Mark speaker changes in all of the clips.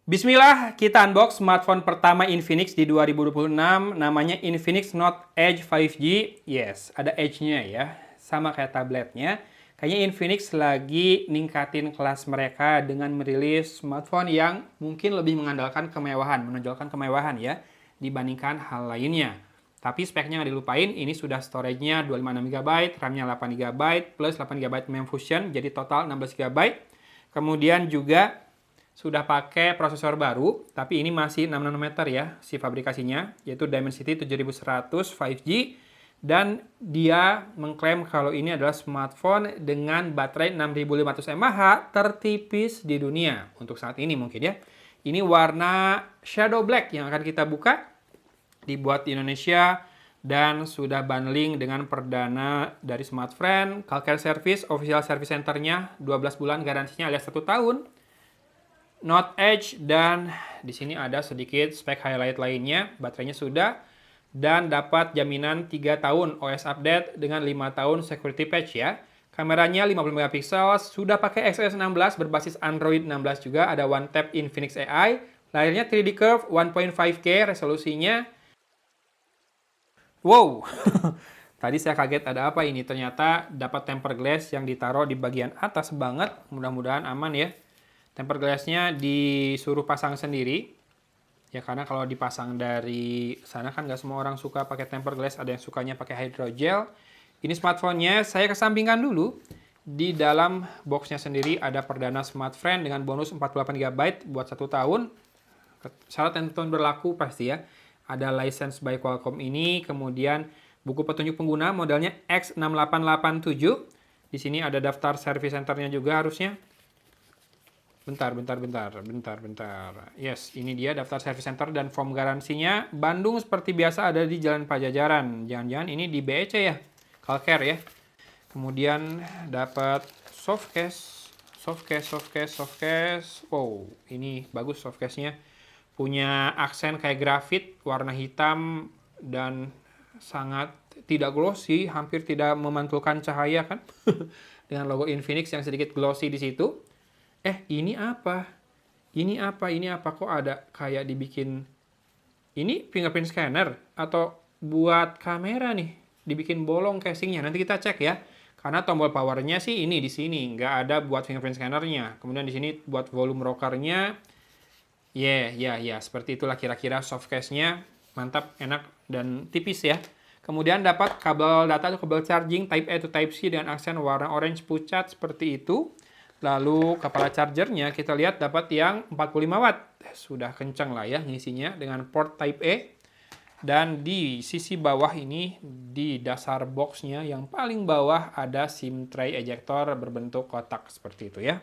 Speaker 1: Bismillah, kita unbox smartphone pertama Infinix di 2026, namanya Infinix Note Edge 5G. Yes, ada Edge-nya ya, sama kayak tabletnya. Kayaknya Infinix lagi ningkatin kelas mereka dengan merilis smartphone yang mungkin lebih mengandalkan kemewahan, menonjolkan kemewahan ya, dibandingkan hal lainnya. Tapi speknya nggak dilupain, ini sudah storage-nya 256GB, RAM-nya 8GB, plus 8GB main Fusion, jadi total 16GB. Kemudian juga sudah pakai prosesor baru, tapi ini masih 6 nanometer ya, si fabrikasinya, yaitu Dimensity 7100 5G, dan dia mengklaim kalau ini adalah smartphone dengan baterai 6500 mAh tertipis di dunia, untuk saat ini mungkin ya. Ini warna Shadow Black yang akan kita buka, dibuat di Indonesia, dan sudah bundling dengan perdana dari Smartfren, CallCare Service, official service centernya 12 bulan garansinya alias 1 tahun, Note Edge, dan di sini ada sedikit spek highlight lainnya. Baterainya sudah, dan dapat jaminan 3 tahun OS update dengan 5 tahun security patch ya. Kameranya 50 megapiksel, sudah pakai XS16 berbasis Android 16 juga, ada One Tap Infinix AI. Layarnya 3D curve 1.5K resolusinya. Wow, tadi saya kaget ada apa ini, ternyata dapat tempered glass yang ditaruh di bagian atas banget, mudah-mudahan aman ya. Tempered glass-nya disuruh pasang sendiri, ya karena kalau dipasang dari sana kan nggak semua orang suka pakai tempered glass, ada yang sukanya pakai hydrogel. Ini smartphone-nya saya kesampingkan dulu. Di dalam box-nya sendiri ada perdana Smartfren dengan bonus 48GB buat 1 tahun. Syarat dan ketentuan berlaku pasti ya. Ada license by Qualcomm ini, kemudian buku petunjuk pengguna modelnya X6887. Di sini ada daftar service centernya juga harusnya. Bentar. Yes, ini dia daftar service center dan form garansinya. Bandung seperti biasa ada di Jalan Pajajaran. Jangan-jangan ini di BEC ya, CallCare ya. Kemudian dapat softcase. Wow, ini bagus softcase-nya. Punya aksen kayak grafit, warna hitam, dan sangat tidak glossy, hampir tidak memantulkan cahaya kan. Dengan logo Infinix yang sedikit glossy di situ. Ini apa? Ini apa? Kok ada kayak dibikin... Ini fingerprint scanner? Atau buat kamera nih? Dibikin bolong casingnya. Nanti kita cek ya. Karena tombol powernya sih ini di sini. Nggak ada buat fingerprint scannernya. Kemudian di sini buat volume rockernya. Seperti itulah kira-kira softcase-nya. Mantap, enak, dan tipis ya. Kemudian dapat kabel data atau kabel charging Type A to Type C dengan aksen warna orange pucat seperti itu. Lalu kepala chargernya kita lihat dapat yang 45 watt. Sudah kencang lah ya ngisinya dengan port Type A. Dan di sisi bawah ini, di dasar boxnya yang paling bawah ada SIM tray ejector berbentuk kotak seperti itu ya.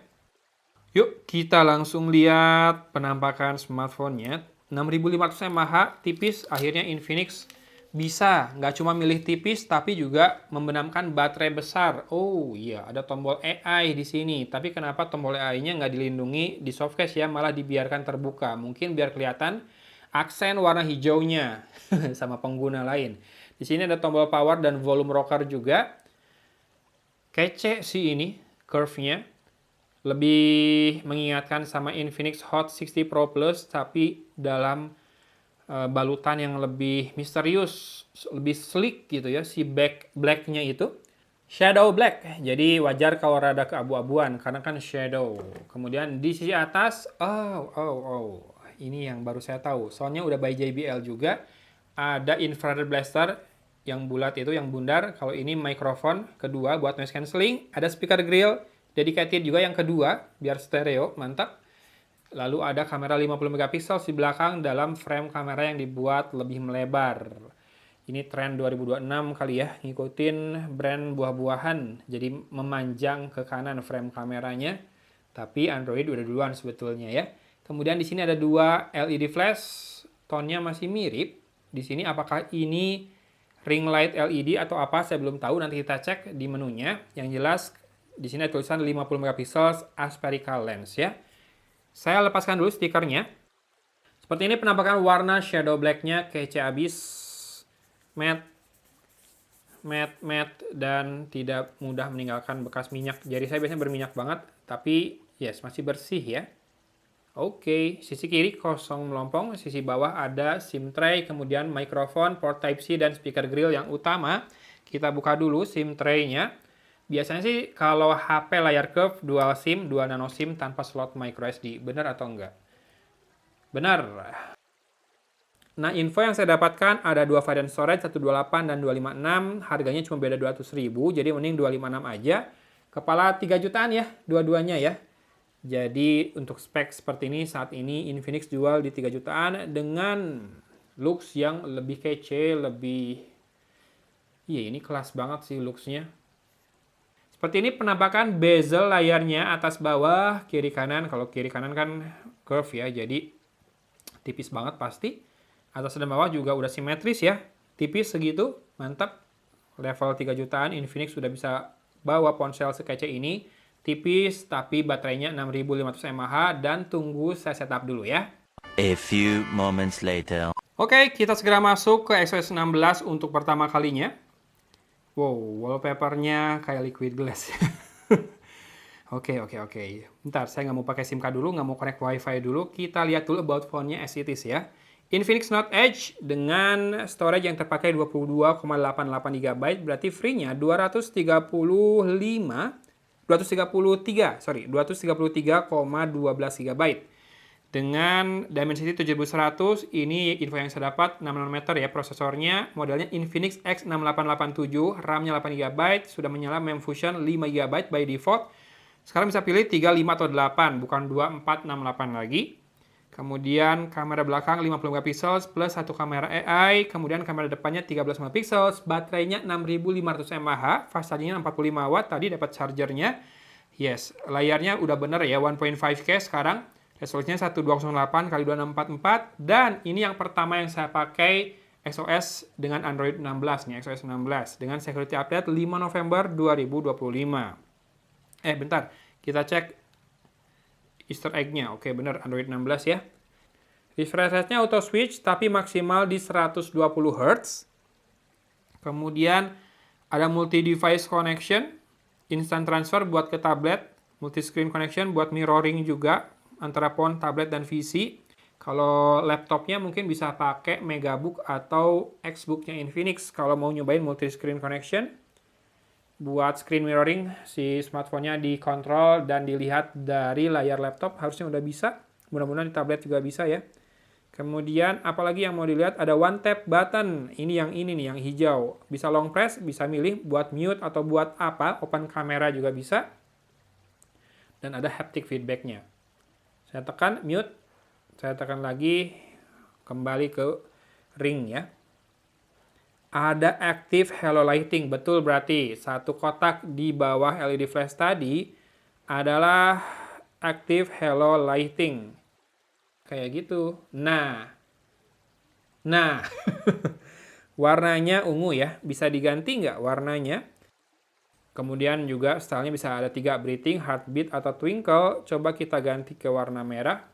Speaker 1: Yuk kita langsung lihat penampakan smartphone-nya. 6500 mAh tipis, akhirnya Infinix bisa nggak cuma milih tipis tapi juga membenamkan baterai besar. Oh iya, ada tombol AI di sini. Tapi kenapa tombol AI-nya nggak dilindungi di softcase ya, malah dibiarkan terbuka? Mungkin biar kelihatan aksen warna hijaunya sama pengguna lain. Di sini ada tombol power dan volume rocker juga. Kece sih ini curve-nya. Lebih mengingatkan sama Infinix Hot 60 Pro Plus tapi dalam balutan yang lebih misterius, lebih sleek gitu ya, si black-nya itu. Shadow black, jadi wajar kalau rada keabu-abuan karena kan shadow. Kemudian di sisi atas, ini yang baru saya tahu. Soalnya udah by JBL juga, ada infrared blaster yang bulat itu, yang bundar. Kalau ini mikrofon kedua buat noise cancelling, ada speaker grill dedicated juga yang kedua, biar stereo, mantap. Lalu ada kamera 50 megapiksel di belakang dalam frame kamera yang dibuat lebih melebar. Ini tren 2026 kali ya, ngikutin brand buah-buahan. Jadi memanjang ke kanan frame kameranya. Tapi Android udah duluan sebetulnya ya. Kemudian di sini ada dua LED flash, tonnya masih mirip. Di sini apakah ini ring light LED atau apa saya belum tahu, nanti kita cek di menunya. Yang jelas di sini ada tulisan 50 megapiksel aspherical lens ya. Saya lepaskan dulu stikernya. Seperti ini penampakan warna shadow black-nya, kece abis. Matte, dan tidak mudah meninggalkan bekas minyak. Jari saya biasanya berminyak banget, tapi yes, masih bersih ya. Oke, sisi kiri kosong melompong, sisi bawah ada SIM tray, kemudian mikrofon, port Type-C, dan speaker grill yang utama. Kita buka dulu SIM tray-nya. Biasanya sih kalau HP layar curve dual SIM, 2 nano SIM tanpa slot microSD. Benar atau enggak? Benar. Nah, info yang saya dapatkan ada 2 varian storage, 128 dan 256. Harganya cuma beda 200.000, jadi mending 256 aja. Kepala 3 jutaan ya, dua-duanya ya. Jadi untuk spek seperti ini saat ini Infinix jual di 3 jutaan dengan looks yang lebih kece, lebih... Iya, ini kelas banget sih looksnya. Seperti ini penampakan bezel layarnya atas bawah, kiri kanan. Kalau kiri kanan kan curve ya, jadi tipis banget pasti. Atas dan bawah juga udah simetris ya. Tipis segitu, mantap. Level 3 jutaan Infinix sudah bisa bawa ponsel sekece ini. Tipis, tapi baterainya 6500 mAh dan tunggu saya setup dulu ya.
Speaker 2: A few moments later.
Speaker 1: Oke, kita segera masuk ke XOS 16 untuk pertama kalinya. Wow, wallpapernya kayak liquid glass. Oke. Bentar, saya nggak mau pakai SIM card dulu, nggak mau connect WiFi dulu. Kita lihat dulu about phone-nya as it is ya. Infinix Note Edge dengan storage yang terpakai 22,88 GB, berarti free-nya 233,12 GB dengan Dimensity 7100. Ini info yang saya dapat, 6 nanometer ya prosesornya, modelnya Infinix X6887, RAM-nya 8 GB, sudah menyala MEMS Fusion 5 GB by default. Sekarang bisa pilih 3, 5 atau 8, bukan 2, 4, 6, 8 lagi. Kemudian kamera belakang 50 megapiksel plus satu kamera AI, kemudian kamera depannya 13 megapiksel, baterainya 6500 mAh, fast charging-nya 45 watt, tadi dapat chargernya. Yes, layarnya udah bener ya, 1.5K sekarang. Resolusinya 1208 x 2644 dan ini yang pertama yang saya pakai XOS dengan Android 16 nih, XOS 16 dengan security update 5 November 2025. Bentar, kita cek Easter egg-nya. Oke, bener Android 16 ya. Refresh rate-nya auto switch tapi maksimal di 120 Hz. Kemudian ada multi device connection, instant transfer buat ke tablet, multi screen connection buat mirroring juga antara phone, tablet, dan PC. Kalau laptopnya mungkin bisa pakai Megabook atau Xbook-nya Infinix kalau mau nyobain multi screen connection. Buat screen mirroring, si smartphone-nya dikontrol dan dilihat dari layar laptop harusnya udah bisa. Mudah-mudahan di tablet juga bisa ya. Kemudian apalagi yang mau dilihat, ada one tap button. Ini nih, yang hijau. Bisa long press, bisa milih buat mute atau buat apa, open kamera juga bisa. Dan ada haptic feedback-nya. Saya tekan mute, saya tekan lagi, kembali ke ring ya. Ada active hello lighting, betul berarti satu kotak di bawah LED flash tadi adalah active hello lighting. Kayak gitu. Nah. Warnanya ungu ya, bisa diganti nggak warnanya? Kemudian juga stylenya bisa ada 3, breathing, heartbeat, atau twinkle. Coba kita ganti ke warna merah.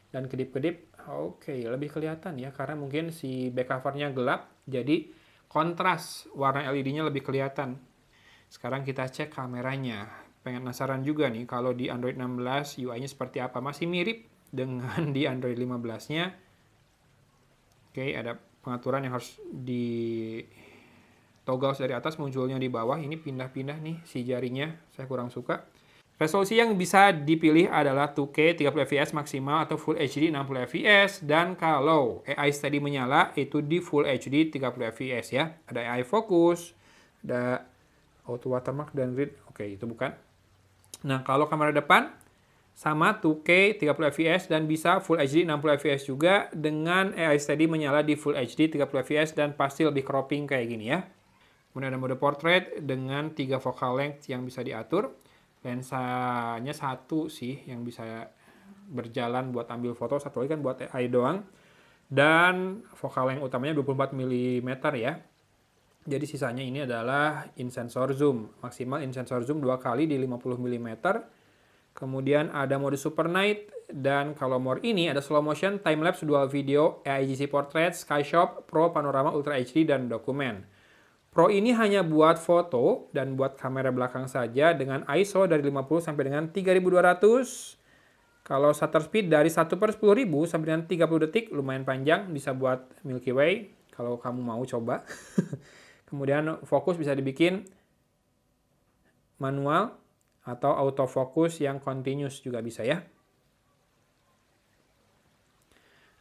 Speaker 1: Dan kedip-kedip. Oke, lebih kelihatan ya, karena mungkin si back cover-nya gelap, jadi kontras warna LED-nya lebih kelihatan. Sekarang kita cek kameranya. Pengen penasaran juga nih, kalau di Android 16 UI-nya seperti apa. Masih mirip dengan di Android 15-nya. Oke, ada pengaturan yang harus di toggle dari atas, munculnya di bawah. Ini pindah-pindah nih si jarinya, saya kurang suka. Resolusi yang bisa dipilih adalah 2K 30 fps maksimal atau Full HD 60 fps. Dan kalau AI Steady menyala, itu di Full HD 30 fps ya. Ada AI Focus, ada Auto Watermark dan Read. Oke, itu bukan. Nah, kalau kamera depan, sama 2K 30 fps dan bisa Full HD 60 fps juga. Dengan AI Steady menyala di Full HD 30 fps dan pasti lebih cropping kayak gini ya. Kemudian ada mode portrait dengan 3 focal length yang bisa diatur. Lensanya 1 sih yang bisa berjalan buat ambil foto, satu lagi kan buat AI doang. Dan focal length utamanya 24 mm ya. Jadi sisanya ini adalah in-sensor zoom. Maksimal in-sensor zoom 2 kali di 50 mm. Kemudian ada mode super night. Dan kalau mode ini ada slow motion, time lapse, dual video, AIGC portrait, skyshot, pro, panorama, ultra HD, dan dokumen. Pro ini hanya buat foto dan buat kamera belakang saja dengan ISO dari 50 sampai dengan 3200. Kalau shutter speed dari 1/10.000 sampai dengan 30 detik, lumayan panjang, bisa buat Milky Way, kalau kamu mau coba. Kemudian fokus bisa dibikin manual atau autofocus yang continuous juga bisa ya.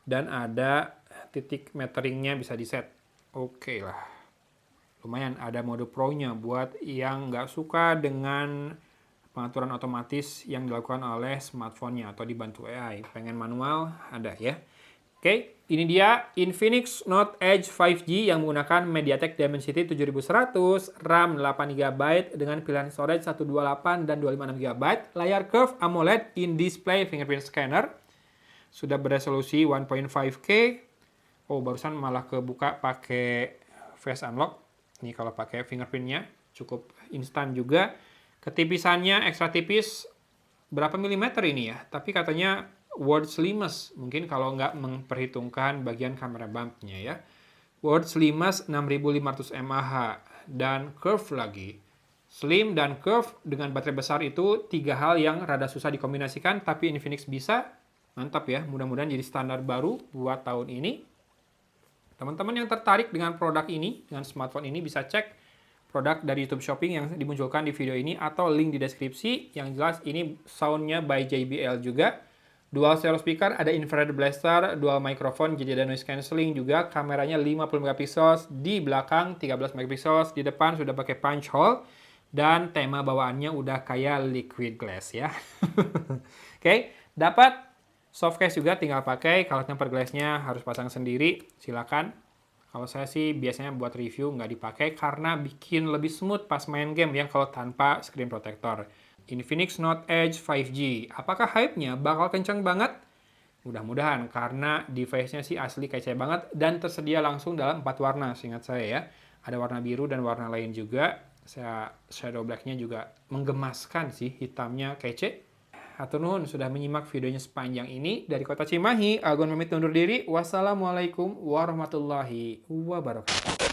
Speaker 1: Dan ada titik meteringnya bisa di set. Oke lah. Lumayan ada mode pro-nya buat yang nggak suka dengan pengaturan otomatis yang dilakukan oleh smartphone-nya atau dibantu AI. Pengen manual, ada ya. Oke, ini dia Infinix Note Edge 5G yang menggunakan MediaTek Dimensity 7100, RAM 8GB dengan pilihan storage 128 dan 256GB, layar curve AMOLED in-display fingerprint scanner, sudah beresolusi 1.5K. Oh, barusan malah kebuka pakai face unlock. Ini kalau pakai fingerprintnya cukup instan juga. Ketipisannya ekstra tipis berapa milimeter ini ya? Tapi katanya world slimmest. Mungkin kalau nggak memperhitungkan bagian kamera bumpnya ya. World slimmest 6500 mAh dan curve lagi. Slim dan curve dengan baterai besar itu tiga hal yang rada susah dikombinasikan, tapi Infinix bisa. Mantap ya, mudah-mudahan jadi standar baru buat tahun ini. Teman-teman yang tertarik dengan produk ini, dengan smartphone ini, bisa cek produk dari YouTube Shopping yang dimunculkan di video ini atau link di deskripsi. Yang jelas ini soundnya by JBL juga. Dual stereo speaker, ada infrared blaster, dual microphone, jadi ada noise cancelling juga. Kameranya 50 megapiksel, di belakang 13 megapiksel, di depan sudah pakai punch hole. Dan tema bawaannya udah kayak liquid glass ya. Oke, dapat soft case juga, tinggal pakai. Kalau tempered glass-nya harus pasang sendiri, silakan. Kalau saya sih biasanya buat review nggak dipakai karena bikin lebih smooth pas main game ya kalau tanpa screen protector. Infinix Note Edge 5G. Apakah hype-nya bakal kenceng banget? Mudah-mudahan karena device-nya sih asli kece banget dan tersedia langsung dalam 4 warna seingat saya ya. Ada warna biru dan warna lain juga. Saya shadow black-nya juga menggemaskan sih, hitamnya kece. Hatur nuhun sudah menyimak videonya sepanjang ini. Dari Kota Cimahi, Agun pamit undur diri. Wassalamualaikum warahmatullahi wabarakatuh.